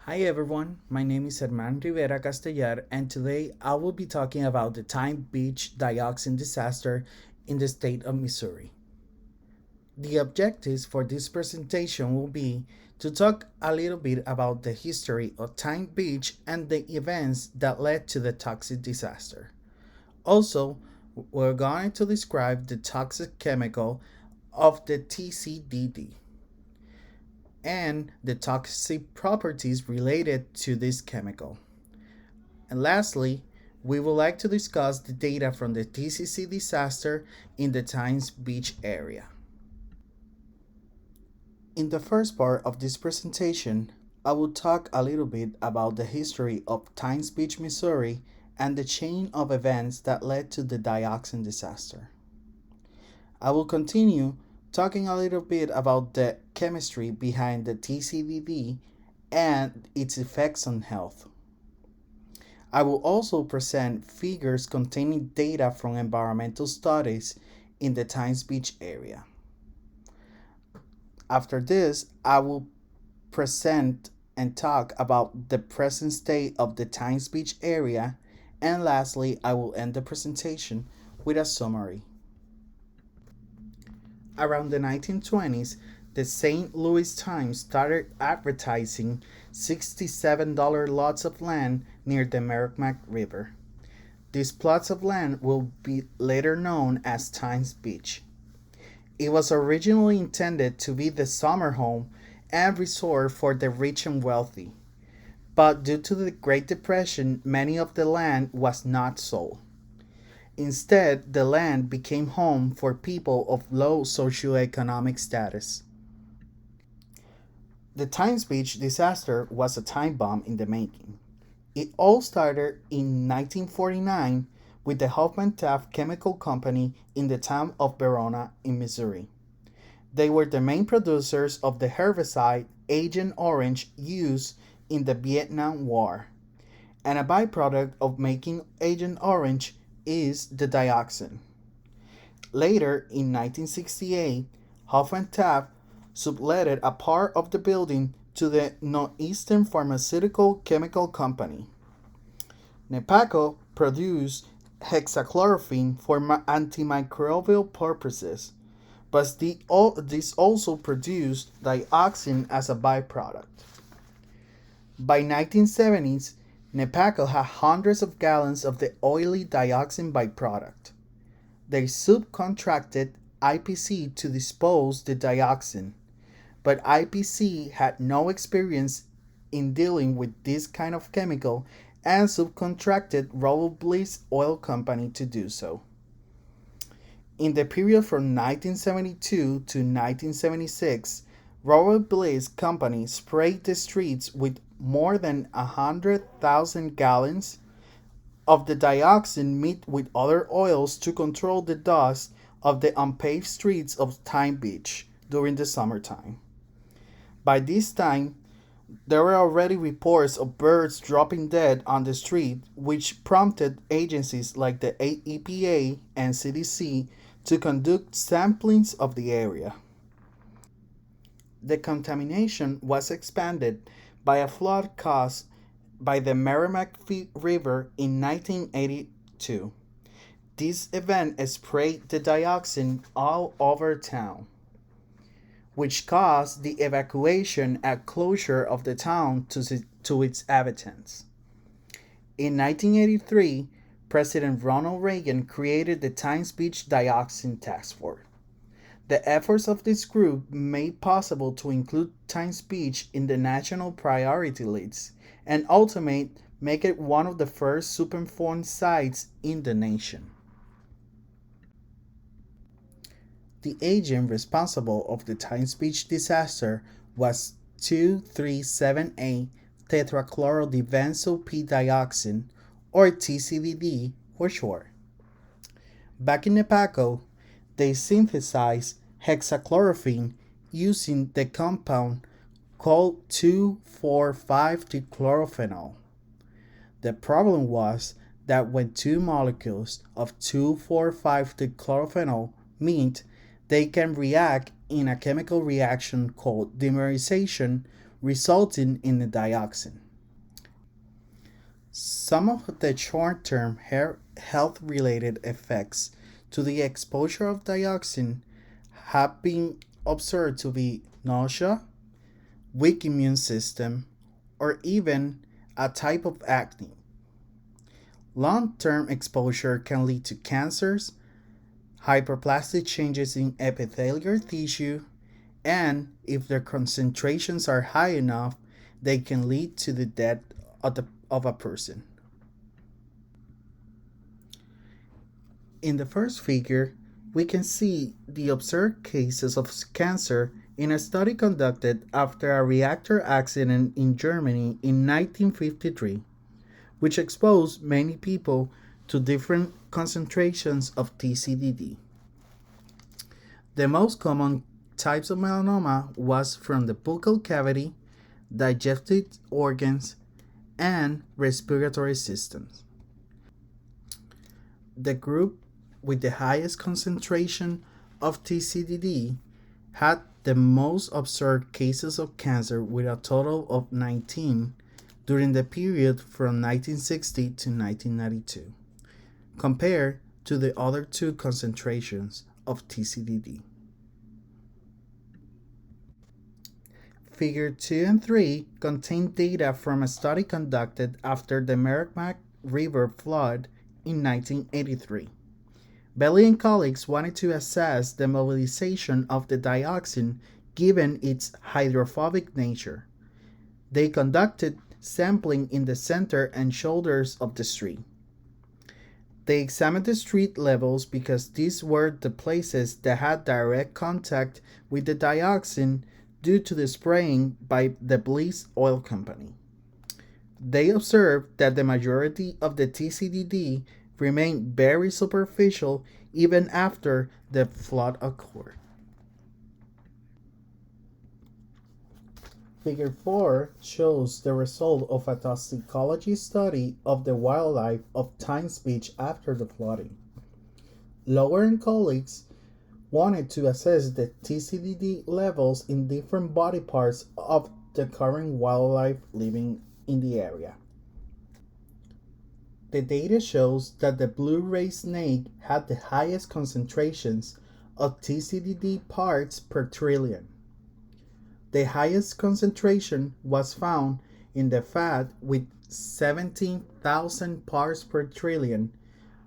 Hi everyone, my name is Herman Rivera-Castellar and today I will be talking about the Time Beach dioxin disaster in the state of Missouri. The objectives for this presentation will be to talk a little bit about the history of Time Beach and the events that led to the toxic disaster. Also, we're going to describe the toxic chemical of the TCDD and the toxic properties related to this chemical. And lastly, we would like to discuss the data from the TCC disaster in the Times Beach area. In the first part of this presentation, I will talk a little bit about the history of Times Beach, Missouri, and the chain of events that led to the dioxin disaster. I will continue talking a little bit about the chemistry behind the TCDD and its effects on health. I will also present figures containing data from environmental studies in the Times Beach area. After this, I will present and talk about the present state of the Times Beach area, and lastly, I will end the presentation with a summary. Around the 1920s, the St. Louis Times started advertising $67 lots of land near the Merrimack River. These plots of land will be later known as Times Beach. It was originally intended to be the summer home and resort for the rich and wealthy, but due to the Great Depression, many of the land was not sold. Instead, the land became home for people of low socioeconomic status. The Times Beach disaster was a time bomb in the making. It all started in 1949 with the Hoffman Taft Chemical Company in the town of Verona in Missouri. They were the main producers of the herbicide Agent Orange used in the Vietnam War, and a byproduct of making Agent Orange is the dioxin. Later, in 1968, Hoffman Taft subletted a part of the building to the Northeastern Pharmaceutical Chemical Company. Nepaco produced hexachlorophene for antimicrobial purposes, but this also produced dioxin as a byproduct. By 1970s, Nepaco had hundreds of gallons of the oily dioxin byproduct. They subcontracted IPC to dispose the dioxin, but IPC had no experience in dealing with this kind of chemical and subcontracted Robert Bliss Oil Company to do so. In the period from 1972 to 1976, Robert Bliss Company sprayed the streets with more than 100,000 gallons of the dioxin mixed with other oils to control the dust of the unpaved streets of Time Beach during the summertime. By this time, there were already reports of birds dropping dead on the street, which prompted agencies like the EPA and CDC to conduct samplings of the area. The contamination was expanded by a flood caused by the Merrimack River in 1982. This event sprayed the dioxin all over town, which caused the evacuation and closure of the town to its inhabitants. In 1983, President Ronald Reagan created the Times Beach Dioxin Task Force. The efforts of this group made possible to include Times Beach in the national priority list and ultimately make it one of the first Superfund sites in the nation. The agent responsible of the Times Beach disaster was 2,3,7-A tetrachlorodibenzoyl-P-dioxin, or TCDD for short. Back in Nepaco, they synthesized hexachlorophene using the compound called 2,4,5-dichlorophenol. The problem was that when two molecules of 2,4,5-dichlorophenol meet, they can react in a chemical reaction called dimerization, resulting in the dioxin. Some of the short term health related effects to the exposure of dioxin have been observed to be nausea, weak immune system, or even a type of acne. Long term exposure can lead to cancers, hyperplastic changes in epithelial tissue, and if their concentrations are high enough, they can lead to the death of a person. In the first figure, we can see the observed cases of cancer in a study conducted after a reactor accident in Germany in 1953, which exposed many people to different concentrations of TCDD. The most common types of melanoma was from the buccal cavity, digestive organs, and respiratory systems. The group with the highest concentration of TCDD had the most observed cases of cancer with a total of 19 during the period from 1960 to 1992, compared to the other two concentrations of TCDD. Figure 2 and 3 contain data from a study conducted after the Merrimack River flood in 1983. Belli and colleagues wanted to assess the mobilization of the dioxin given its hydrophobic nature. They conducted sampling in the center and shoulders of the street. They examined the street levels because these were the places that had direct contact with the dioxin due to the spraying by the Bliss Oil Company. They observed that the majority of the TCDD remained very superficial even after the flood occurred. Figure 4 shows the result of a toxicology study of the wildlife of Times Beach after the flooding. Lower and colleagues wanted to assess the TCDD levels in different body parts of the current wildlife living in the area. The data shows that the blue ray snake had the highest concentrations of TCDD parts per trillion. The highest concentration was found in the fat with 17,000 parts per trillion,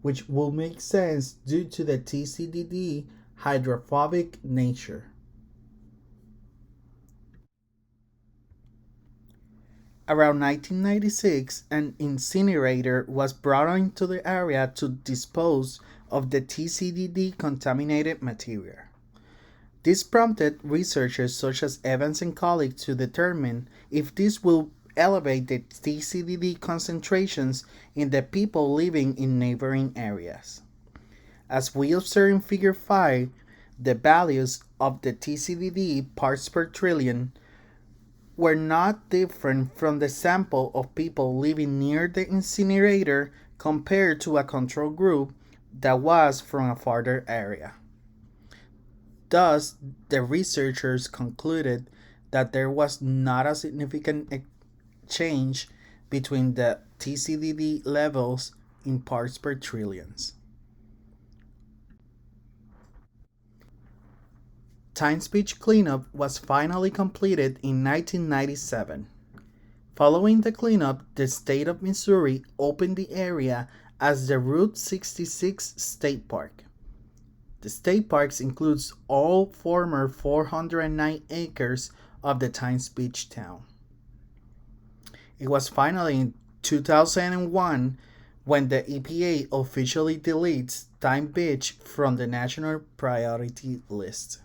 which will make sense due to the TCDD hydrophobic nature. Around 1996, an incinerator was brought into the area to dispose of the TCDD contaminated material. This prompted researchers such as Evans and colleagues to determine if this will elevate the TCDD concentrations in the people living in neighboring areas. As we observe in Figure 5, the values of the TCDD parts per trillion were not different from the sample of people living near the incinerator compared to a control group that was from a farther area. Thus, the researchers concluded that there was not a significant change between the TCDD levels in parts per trillions. Times Beach cleanup was finally completed in 1997. Following the cleanup, the state of Missouri opened the area as the Route 66 State Park. The state parks includes all former 409 acres of the Times Beach town. It was finally in 2001 when the EPA officially deletes Times Beach from the national priority list.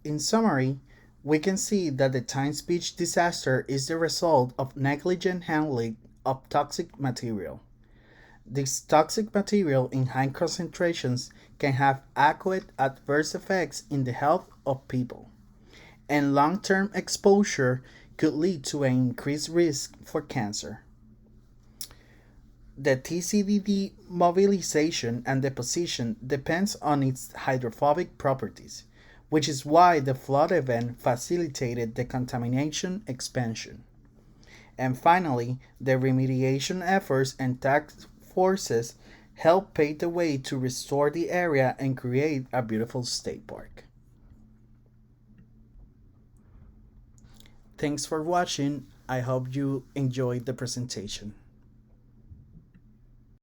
In summary, we can see that the Times Beach disaster is the result of negligent handling of toxic material. This toxic material in high concentrations can have acute adverse effects in the health of people, and long-term exposure could lead to an increased risk for cancer. The TCDD mobilization and deposition depends on its hydrophobic properties, which is why the flood event facilitated the contamination expansion. And finally, the remediation efforts and task forces helped pave the way to restore the area and create a beautiful state park. Thanks for watching. I hope you enjoyed the presentation.